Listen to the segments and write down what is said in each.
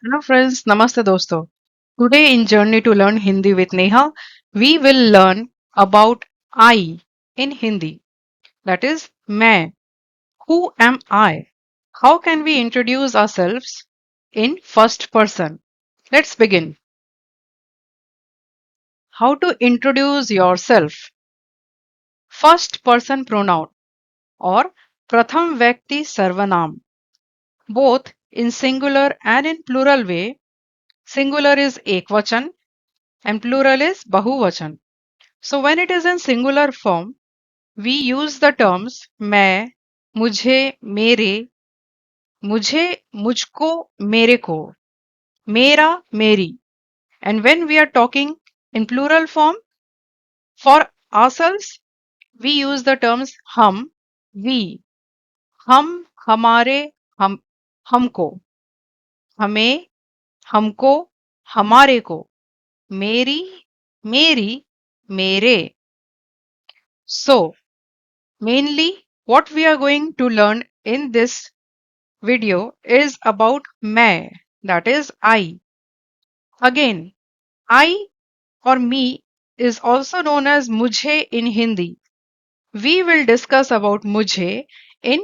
Hello friends, Namaste dosto. Today in Journey to Learn Hindi with Neha, we will learn about I in Hindi. That is, मैं. Who am I? How can we introduce ourselves in first person? Let's begin. How to introduce yourself? First person pronoun or प्रथम व्यक्ति सर्वनाम. Both in singular and in plural way. Singular is ekvachan and plural is bahuvachan. So when it is in singular form, we use the terms मैं, मुझे, मेरे, मुझे, मुझको, मेरे को, मेरा, मेरी. And when we are talking in plural form, for ourselves, we use the terms हम, we, हम, हमारे, हम, हमको, हमें, हमको, हमारे को, मेरी, मेरी, मेरे. So, mainly, what we are going to learn in this video is about मैं, that is I. Again, I or me is also known as मुझे in Hindi. We will discuss about मुझे in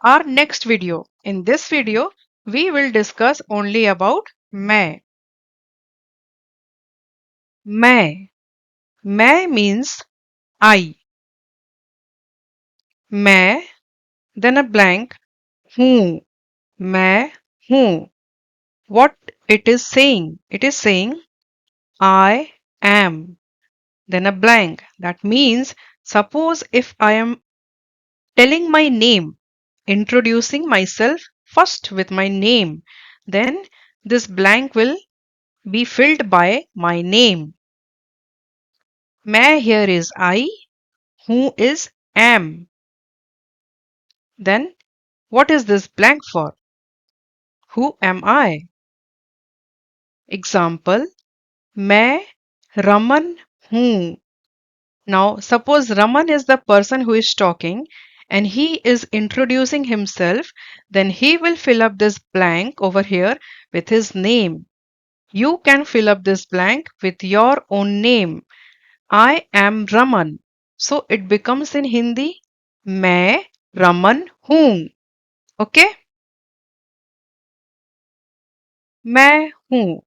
our next video. In this video, we will discuss only about मैं. मैं means I. मैं, then a blank, हूँ. मैं हूँ. What it is saying? It is saying I am. Then a blank. That means, suppose if I am telling my name, introducing myself first with my name, then this blank will be filled by my name. मैं here is I, who is am. Then what is this blank for? Who am I? Example, मैं रमन हूँ. Now, suppose Raman is the person who is talking and he is introducing himself, then he will fill up this blank over here with his name. You can fill up this blank with your own name. I am Raman. So it becomes in Hindi, मैं Raman हूँ. Okay? मैं हूँ.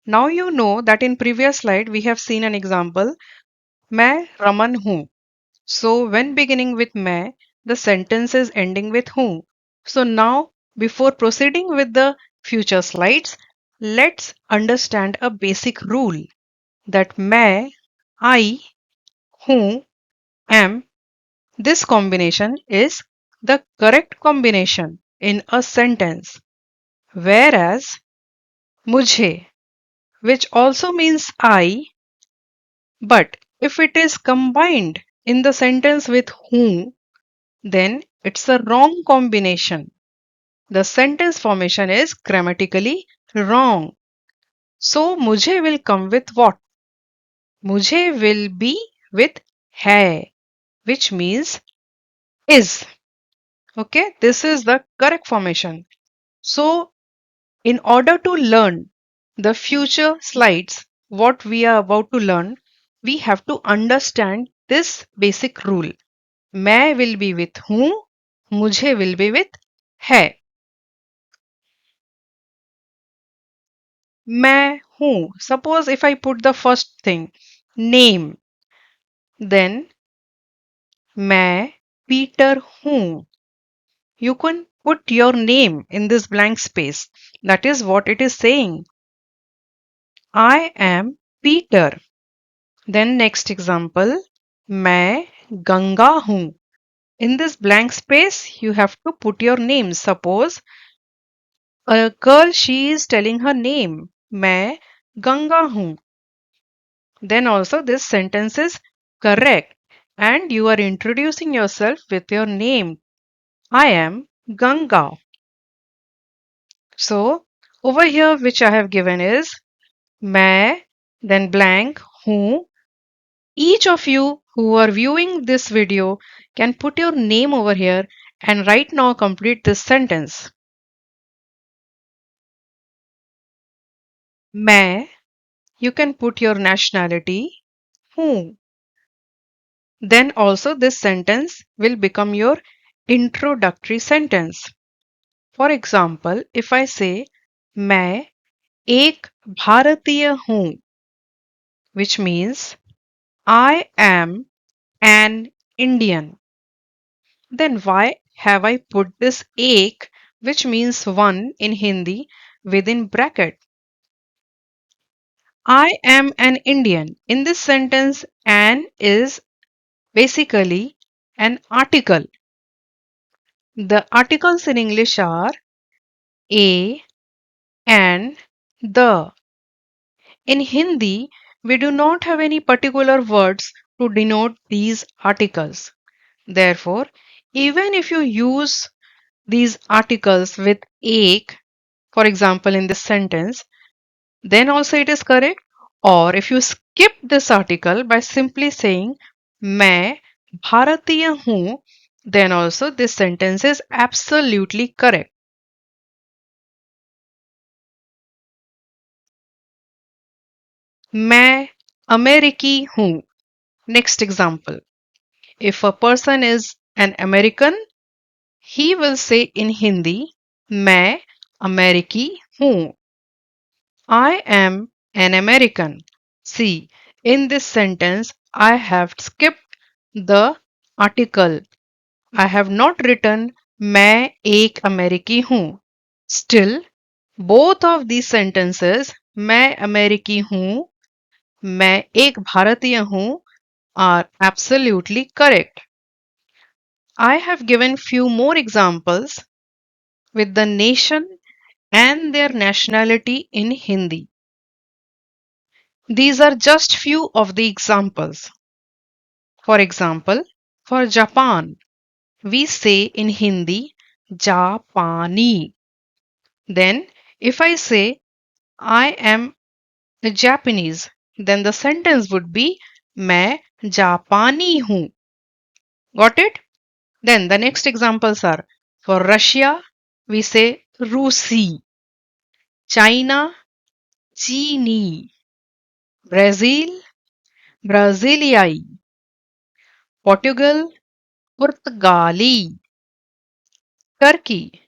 Now you know that in previous slide we have seen an example, मैं Raman हूँ. So when beginning with मैं, the sentence is ending with who. So now, before proceeding with the future slides, let's understand a basic rule that मैं, I, who, am, this combination is the correct combination in a sentence. Whereas मुझे, which also means I, but if it is combined in the sentence with who, then it's a wrong combination. The sentence formation is grammatically wrong. So मुझे will come with what? मुझे will be with है, which means is. Okay, this is the correct formation. So in order to learn the future slides, what we are about to learn, we have to understand this basic rule. मैं will be with हूँ, मुझे will be with है. मैं हूँ. Suppose if I put the first thing, name, then मैं Peter हूँ. You can put your name in this blank space. That is what it is saying. I am Peter. Then next example, मैं गंगा हूँ. In this blank space, you have to put your name. Suppose a girl, she is telling her name. मैं गंगा हूँ. Then also this sentence is correct and you are introducing yourself with your name. I am Ganga. So over here which I have given is मैं, then blank, who. Each of you who are viewing this video can put your name over here and right now complete this sentence. मैं, you can put your nationality, हूँ. Then also this sentence will become your introductory sentence. For example, if I say मैं एक भारतीय हूँ, which means I am an Indian. Then why have I put this ek, which means one in Hindi, within bracket? I am an Indian. In this sentence, an is basically an article. The articles in English are a and the. In Hindi, we do not have any particular words to denote these articles. Therefore, even if you use these articles with ek, for example, in this sentence, then also it is correct. Or if you skip this article by simply saying मैं भारतीय हूँ, then also this sentence is absolutely correct. मैं अमेरिकी हूँ. Next example. If a person is an American, he will say in Hindi, मैं अमेरिकी हूँ. I am an American. See, in this sentence, I have skipped the article. I have not written मैं एक अमेरिकी हूँ. Still, both of these sentences, मैं अमेरिकी हूँ, मैं एक भारतीय हूँ, are absolutely correct. I have given few more examples with the nation and their nationality in Hindi. These are just few of the examples. For example, for Japan, we say in Hindi, Japani. Then, if I say I am a Japanese, then the sentence would be मैं जापानी हूँ. Got it? Then the next examples are for Russia, we say Rusi, China, Chini, Brazil, Braziliai, Portugal, Portugali, Turkey,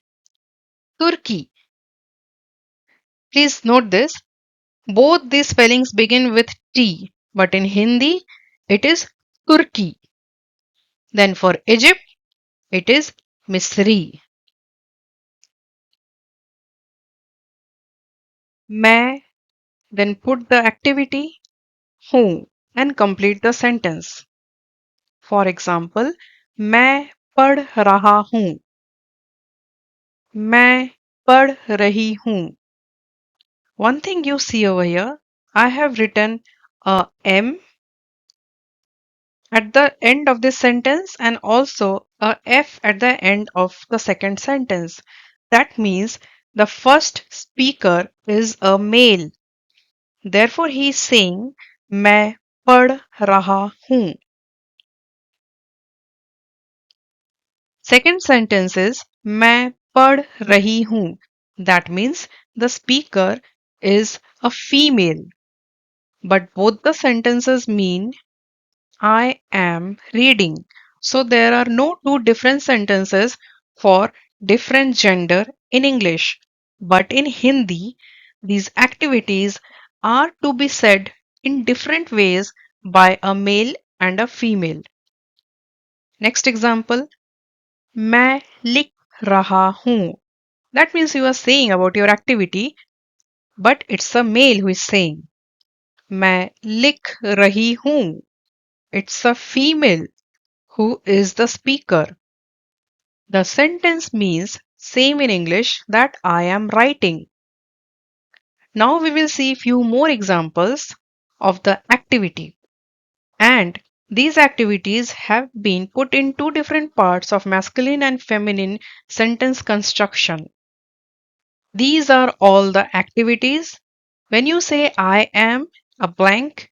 Turkey. Please note this. Both these spellings begin with T, but in Hindi it is Turkey. Then for Egypt, it is Misri. मैं, then put the activity हूँ and complete the sentence. For example, मैं पढ़ रहा हूँ. मैं पढ़ रही हूँ. One thing you see over here, I have written a M at the end of this sentence and also a F at the end of the second sentence. That means the first speaker is a male. Therefore, he is saying मैं पढ़ रहा हूँ. Second sentence is मैं पढ़ रही हूँ. That means the speaker is a female. But both the sentences mean I am reading. So there are no two different sentences for different gender in English. But in Hindi, these activities are to be said in different ways by a male and a female. Next example, मैं लिख रहा हूँ. That means you are saying about your activity, but it's a male who is saying. मैं लिख रही हूँ. It's a female who is the speaker. The sentence means same in English that I am writing. Now we will see few more examples of the activity. And these activities have been put in two different parts of masculine and feminine sentence construction. These are all the activities. When you say I am a blank,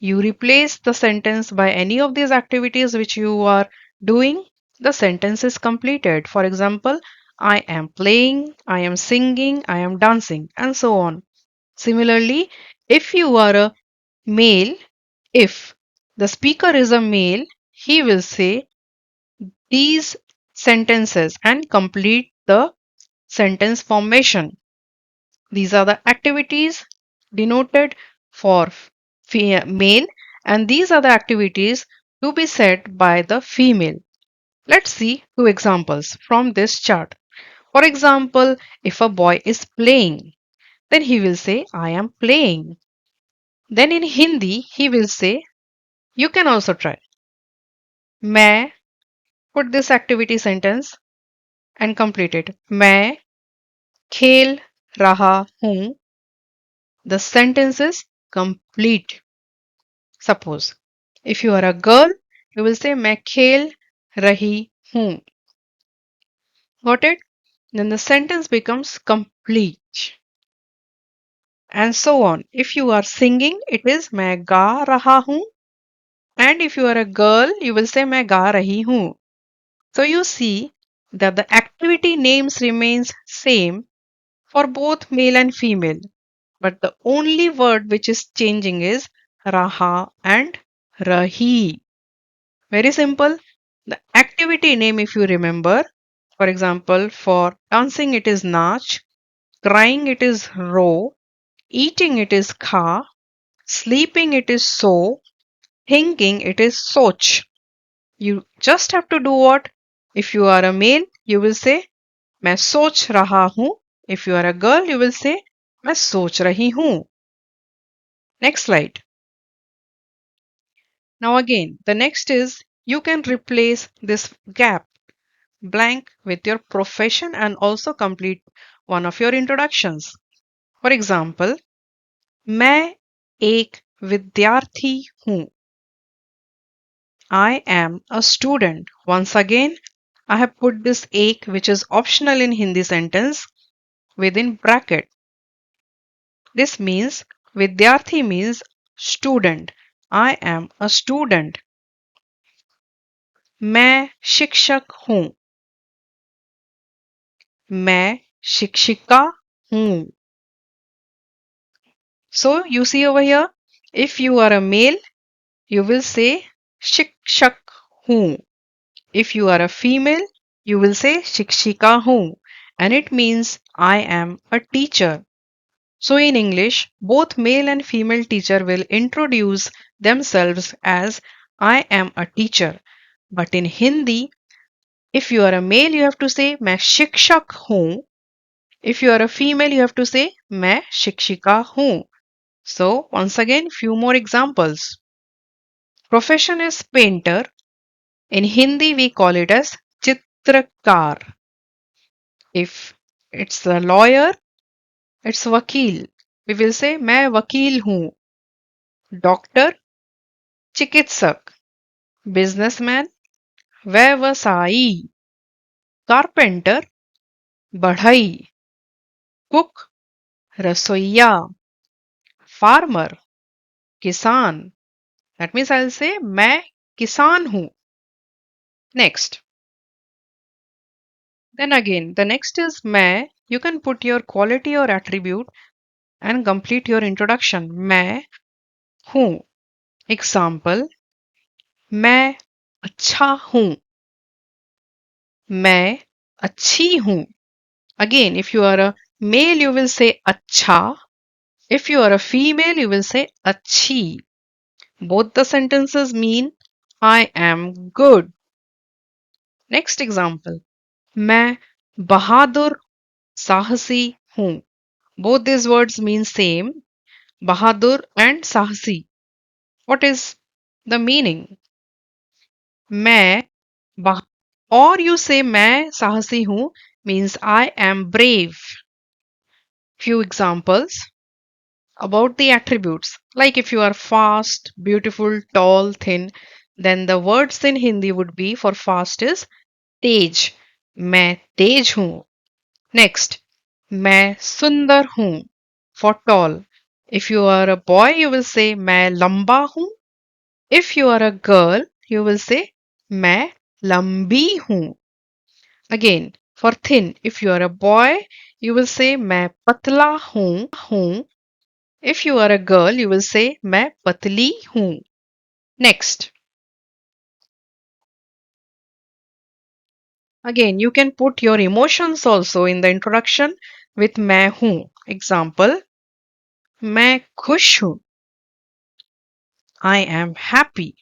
you replace the sentence by any of these activities which you are doing. The sentence is completed. For example, I am playing, I am singing, I am dancing, and so on. Similarly, if you are a male, if the speaker is a male, he will say these sentences and complete the sentence formation. These are the activities denoted for male, and these are the activities to be said by the female. Let's see two examples from this chart. For example, if a boy is playing, then he will say, I am playing. Then in Hindi, he will say, you can also try. मैं, put this activity sentence and complete it. मैं खेल रहा हूँ. The sentence is complete. Suppose, if you are a girl, you will say मैं खेल रही हूँ. Got it? Then the sentence becomes complete. And so on. If you are singing, it is मैं गा रहा हूँ. And if you are a girl, you will say मैं गा रही हूँ. So you see that the activity names remains same for both male and female. But the only word which is changing is raha and rahi. Very simple. The activity name, if you remember, for example, for dancing it is nach, crying it is ro, eating it is kha, sleeping it is so, thinking it is soch. You just have to do what? If you are a male, you will say मैं सोच रहा हूँ. If you are a girl, you will say मैं सोच रही हूँ. Next slide. Now again, the next is you can replace this gap blank with your profession and also complete one of your introductions. For example, मैं एक विद्यार्थी हूँ. I am a student. Once again, I have put this ek, which is optional in Hindi sentence, within bracket. This means vidyarthi means student. I am a student. मैं शिक्षक हूँ. मैं शिक्षिका हूँ. So you see over here, if you are a male, you will say शिक्षक हूँ. If you are a female, you will say शिक्षिका हूँ, and it means I am a teacher. So in English, both male and female teacher will introduce themselves as I am a teacher. But in Hindi, if you are a male, you have to say मैं शिक्षक हूँ. If you are a female, you have to say मैं शिक्षिका हूँ. So once again, few more examples. Profession is painter. In Hindi, we call it as chitrakar. If it's a lawyer, it's wakil. We will say मैं वकील हूँ. Doctor, चिकित्सक. Businessman, व्यवसायी. Carpenter, बढ़ई. Cook, रसोइया. Farmer, किसान. That means I'll say मैं किसान हूँ. Next. Then again, the next is मैं. You can put your quality or attribute and complete your introduction. मैं हूँ. Example, मैं अच्छा हूँ. मैं अच्छी हूँ. Again, if you are a male, you will say अच्छा. If you are a female, you will say अच्छी. Both the sentences mean I am good. Next example, मैं बहादुर साहसी हूँ. Both these words mean same, Bahadur and Sahasi. What is the meaning? मैं bah- or you say मैं साहसी हूँ means I am brave. Few examples about the attributes. Like if you are fast, beautiful, tall, thin, then the words in Hindi would be for fast is तेज. मैं तेज हूँ. Next, मैं सुंदर हूँ. For tall. If you are a boy, you will say मैं लंबा हूँ. If you are a girl, you will say मैं लंबी हूँ. Again, for thin, if you are a boy, you will say मैं पतला हूँ. If you are a girl, you will say मैं पतली हूँ. Next. Again, you can put your emotions also in the introduction with मैं हूँ. Example, मैं खुश हूँ. I am happy.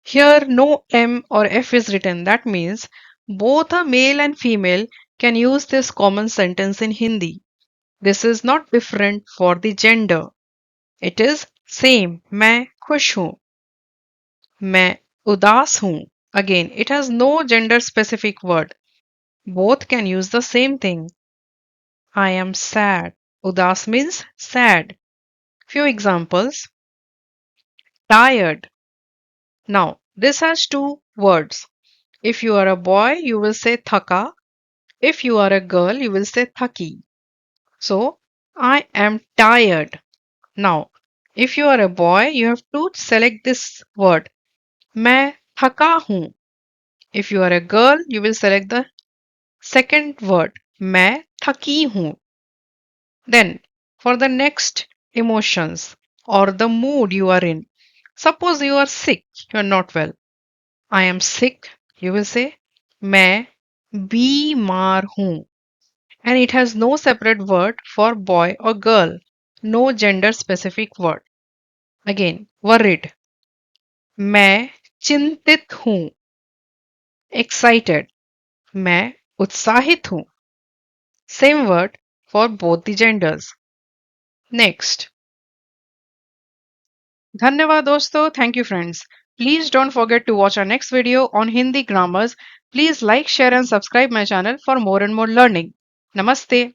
Here no M or F is written. That means both a male and female can use this common sentence in Hindi. This is not different for the gender. It is same. मैं खुश हूँ. मैं उदास हूँ. Again, it has no gender specific word. Both can use the same thing. I am sad. Udas means sad. Few examples. Tired. Now, this has two words. If you are a boy, you will say thaka. If you are a girl, you will say thaki. So, I am tired. Now, if you are a boy, you have to select this word. मैं थका हूँ. If you are a girl, you will select the second word. मैं थकी हूँ. Then, for the next emotions or the mood you are in, suppose you are sick, you are not well. I am sick, you will say, मैं बीमार हूँ. And it has no separate word for boy or girl, no gender specific word. Again, worried, मैं चिंतित हूँ. Excited, मैं उत्साहित हूँ. Same word for both the genders. Next. Dhanyavad dosto. Thank you friends. Please don't forget to watch our next video on Hindi grammars. Please like, share and subscribe my channel for more and more learning. Namaste.